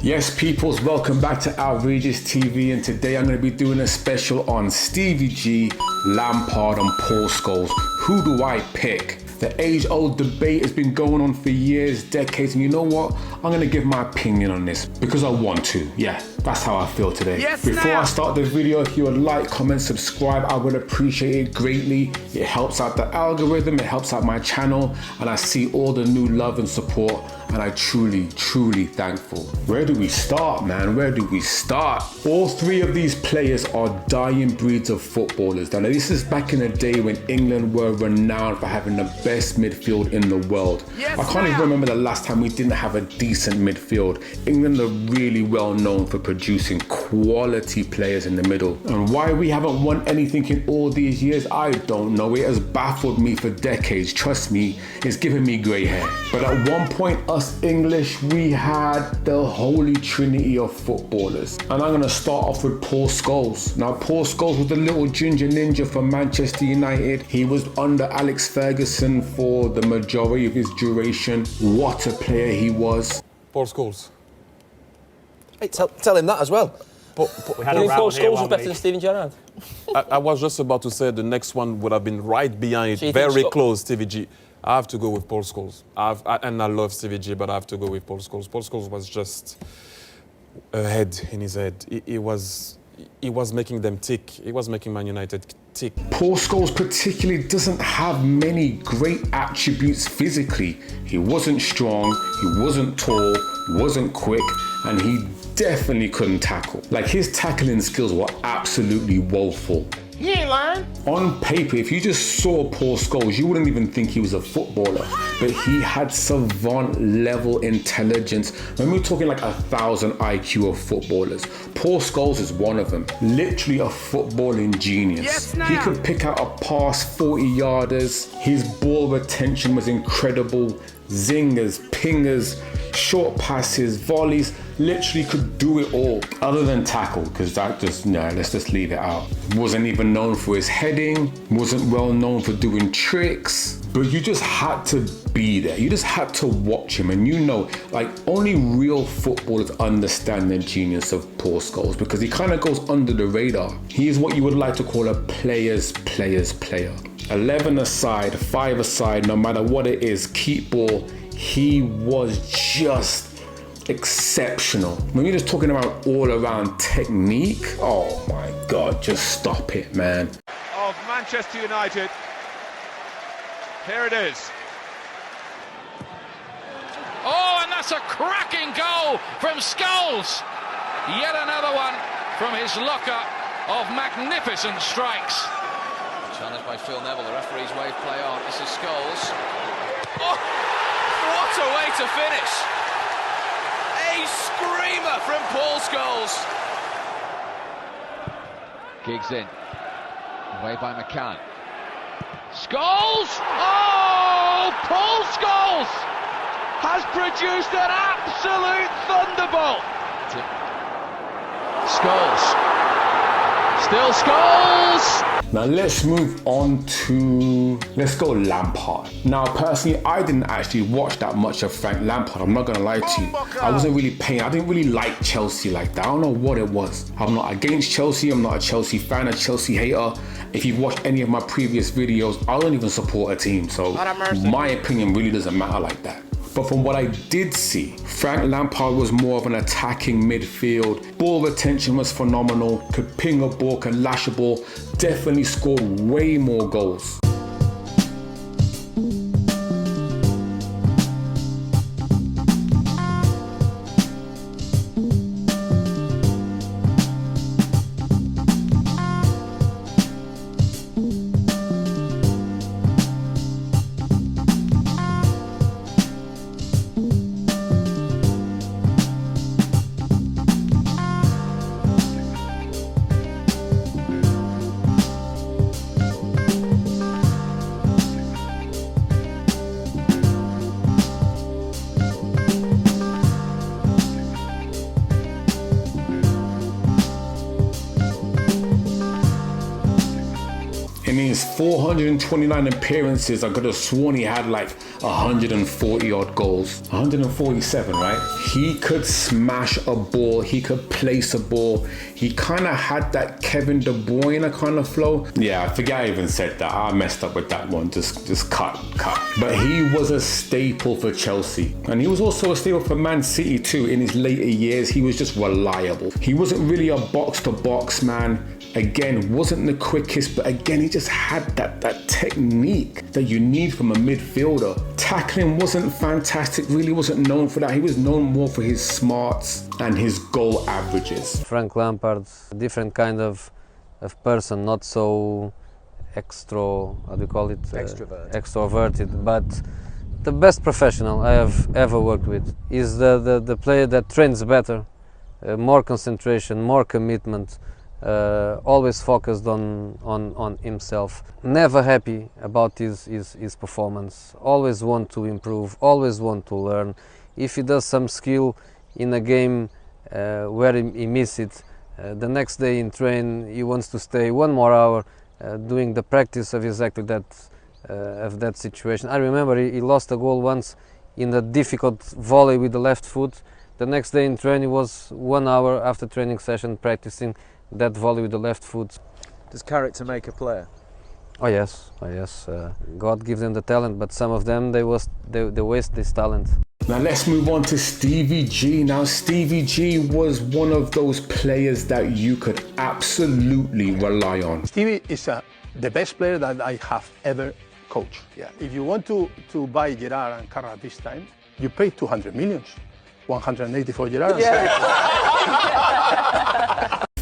Yes, peoples, welcome back to Outrageous TV, and today I'm going to be doing a special on Stevie G, Lampard and Paul Scholes. Who do I pick? The age-old debate has been going on for years, decades, and you know what? I'm going to give my opinion on this because I want to. Yeah, that's how I feel today. Yes, Before now. I start the video, if you would like, comment, subscribe, I would appreciate it greatly. It helps out the algorithm, it helps out my channel, and I see all the new love and support, and I truly thankful. Where do we start, man? Where do we start? All three of these players are dying breeds of footballers. Now, this is back in the day when England were renowned for having the best midfield in the world. Yes, I can't even remember the last time we didn't have a decent midfield. England are really well known for producing quality players in the middle. And why we haven't won anything in all these years, I don't know. It has baffled me for decades. Trust me, it's given me grey hair. But at one point, us English, we had the holy trinity of footballers. And I'm gonna start off with Paul Scholes. Now, Paul Scholes was the little ginger ninja for Manchester United. He was under Alex Ferguson for the majority of his duration. What a player he was. Paul Scholes. Hey, tell him that as well. We had a Paul round here Scholes one was better week. than Steven Gerrard. I was just about to say the next one would have been right behind So it, you think very Scho- close, Stevie G. I have to go with Paul Scholes. And I love Stevie G, but I have to go with Paul Scholes. Paul Scholes was just ahead in his head. He was making them tick. He was making Man United tick. Paul Scholes particularly doesn't have many great attributes physically. He wasn't strong, he wasn't tall, he wasn't quick, and he definitely couldn't tackle. Like, his tackling skills were absolutely woeful. He ain't lying. On paper, if you just saw Paul Scholes, you wouldn't even think he was a footballer, but he had savant level intelligence. When we're talking like 1,000 IQ of footballers, Paul Scholes is one of them. Literally a footballing genius. Yes, now. He could pick out a pass 40-yarders. His ball retention was incredible. Zingers, pingers, short passes, volleys, literally could do it all. Other than tackle, because that just, no, let's just leave it out. Wasn't even known for his heading, wasn't well known for doing tricks, but you just had to be there. You just had to watch him, and you know, like, only real footballers understand the genius of Paul Scholes, because he kind of goes under the radar. He is what you would like to call a player's player. 11 aside, 5 aside, no matter what it is, keep ball, he was just exceptional. When you're just talking about all-around technique, oh my God, just stop it, man. Of Manchester United. Here it is. Oh, and that's a cracking goal from Scholes. Yet another one from his locker of magnificent strikes. Challenged by Phil Neville, the referee's wave play on. This is Scholes. Oh, what a way to finish! A screamer from Paul Scholes. Giggs in, away by McCann. Scholes! Oh, Paul Scholes has produced an absolute thunderbolt. Scholes. Still Scholes! Now let's move on to, let's go Lampard. Now personally, I didn't actually watch that much of Frank Lampard, I'm not gonna lie to you. I wasn't really paying, I didn't really like Chelsea like that. I don't know what it was. I'm not against Chelsea, I'm not a Chelsea fan, a Chelsea hater. If you've watched any of my previous videos, I don't even support a team, so my opinion really doesn't matter like that. But from what I did see, Frank Lampard was more of an attacking midfield. Ball retention was phenomenal, could ping a ball, could lash a ball, definitely scored way more goals. In his 429 appearances, I could have sworn he had like 140 odd goals. 147, right? He could smash a ball. He could place a ball. He kind of had that Kevin De Bruyne kind of flow. Yeah, I forget I even said that. I messed up with that one. Just cut. But he was a staple for Chelsea. And he was also a staple for Man City too. In his later years, he was just reliable. He wasn't really a box-to-box man. Again, wasn't the quickest, but again, he just had that technique that you need from a midfielder. Tackling wasn't fantastic, really wasn't known for that. He was known more for his smarts and his goal averages. Frank Lampard, different kind of person, not so extroverted, but the best professional I have ever worked with. Is the player that trains better, more concentration, more commitment, always focused on himself, never happy about his performance, always want to improve, always want to learn. If he does some skill in a game where he misses it, the next day in train he wants to stay 1 more hour doing the practice of exactly that situation. I remember he lost a goal once in a difficult volley with the left foot. The next day in train he was 1 hour after training session practicing that volley with the left foot. Does character make a player? Oh yes. God gives them the talent, but some of them they waste this talent. Now let's move on to Stevie G. Now Stevie G was one of those players that you could absolutely rely on. Stevie is the best player that I have ever coached. Yeah. If you want to buy Gerrard and Carragher this time, you pay 200 million. 180 for Gerrard. Yeah.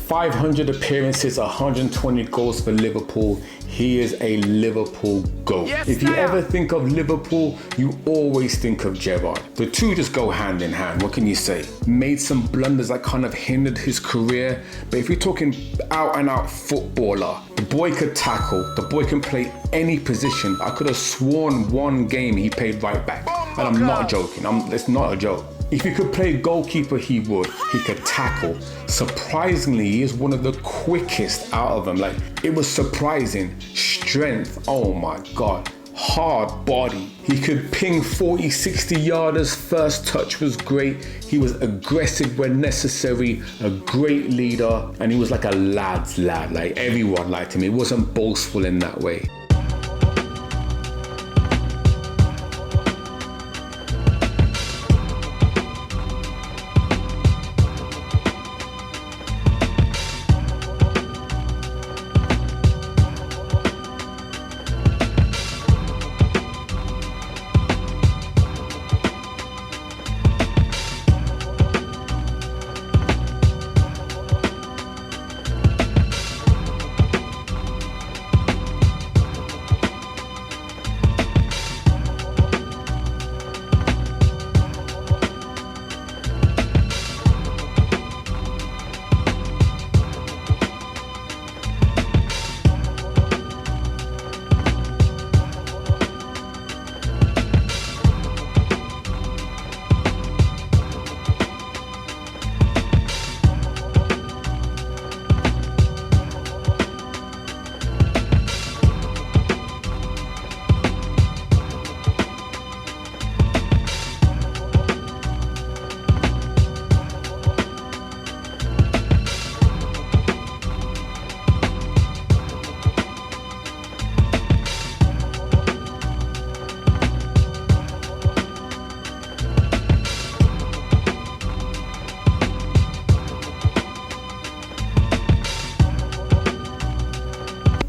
500 appearances, 120 goals for Liverpool. He is a Liverpool GOAT. Yes, if you ever think of Liverpool, you always think of Gerrard. The two just go hand in hand. What can you say? Made some blunders that kind of hindered his career. But if you're talking out and out footballer, the boy could tackle. The boy can play any position. I could have sworn one game he played right back. And I'm not joking. It's not a joke. If he could play goalkeeper, he would. He could tackle. Surprisingly, he is one of the quickest out of them. Like, it was surprising. Strength, oh my God. Hard body. He could ping 40, 60 yarders. First touch was great. He was aggressive when necessary, a great leader, and he was like a lad's lad. Like, everyone liked him. He wasn't boastful in that way.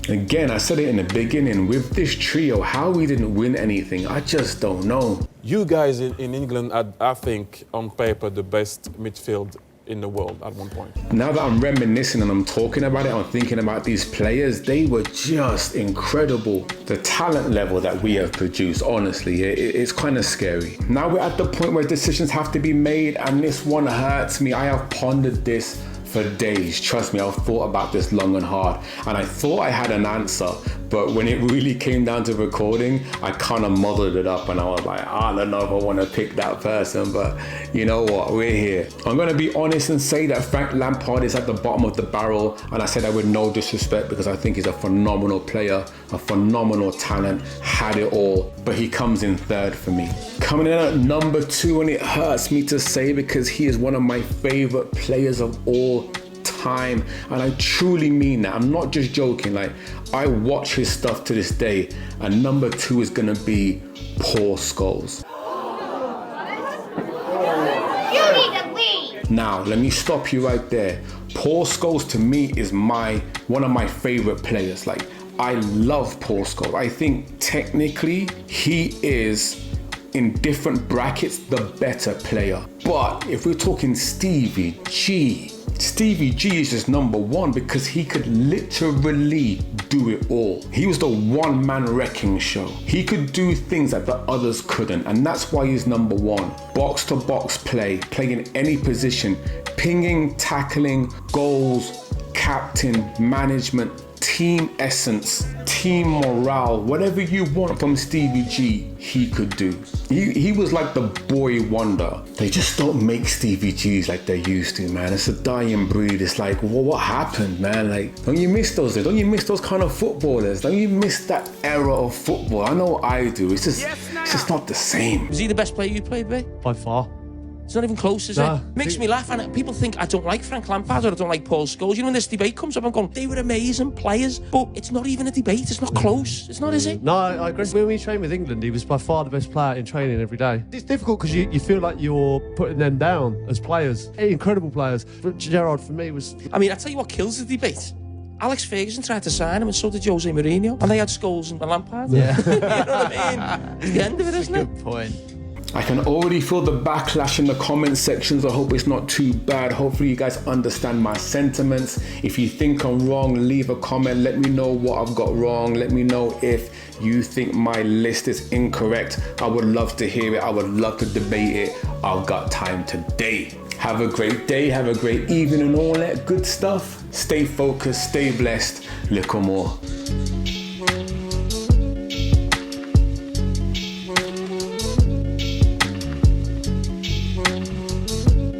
Again, I said it in the beginning, with this trio, how we didn't win anything, I just don't know. You guys in England had, I think, on paper, the best midfield in the world at one point. Now that I'm reminiscing and I'm talking about it, I'm thinking about these players, they were just incredible. The talent level that we have produced, honestly, it's kind of scary. Now we're at the point where decisions have to be made, and this one hurts me. I have pondered this for days. Trust me, I've thought about this long and hard, and I thought I had an answer, But when it really came down to recording, I kind of muddled it up and I was like, I don't know if I want to pick that person, but you know what, we're here. I'm going to be honest and say that Frank Lampard is at the bottom of the barrel, and I say that with no disrespect because I think he's a phenomenal player, a phenomenal talent, had it all, but he comes in third for me. Coming in at number 2, and it hurts me to say because he is one of my favorite players of all time, and I truly mean that. I'm not just joking. Like, I watch his stuff to this day, and number 2 is gonna be Paul Scholes. You need to leave. Now, let me stop you right there. Paul Scholes to me is one of my favorite players. Like, I love Paul Scholes. I think technically he is, in different brackets, the better player. But if we're talking Stevie G is just number 1 because he could literally do it all. He was the one-man wrecking show. He could do things that the others couldn't, and that's why he's number 1. Box-to-box play in any position, pinging, tackling, goals, captain, management, team essence, team morale, whatever you want from Stevie G, he could do. He was like the boy wonder. They just don't make Stevie G's like they used to, man. It's a dying breed. It's like, well, what happened, man? Like, don't you miss those days? Don't you miss those kind of footballers? Don't you miss that era of football? I know I do. It's just not the same. Was he the best player you played with? By far. It's not even close, is it? Makes me laugh, and people think I don't like Frank Lampard or I don't like Paul Scholes. You know, when this debate comes up, I'm going, they were amazing players, but it's not even a debate. It's not close. It's not, is it? No, I agree. When we trained with England, he was by far the best player in training every day. It's difficult because you feel like you're putting them down as players. Incredible players. But Gerrard, for me, was... I mean, I tell you what kills the debate. Alex Ferguson tried to sign him, and so did Jose Mourinho, and they had Scholes and Lampard. Yeah. You know what I mean? It's the end of it, isn't it? Good point. I can already feel the backlash in the comment sections. I hope it's not too bad. Hopefully you guys understand my sentiments. If you think I'm wrong, leave a comment. Let me know what I've got wrong. Let me know if you think my list is incorrect. I would love to hear it. I would love to debate it. I've got time today. Have a great day. Have a great evening and all that good stuff. Stay focused. Stay blessed. Little more.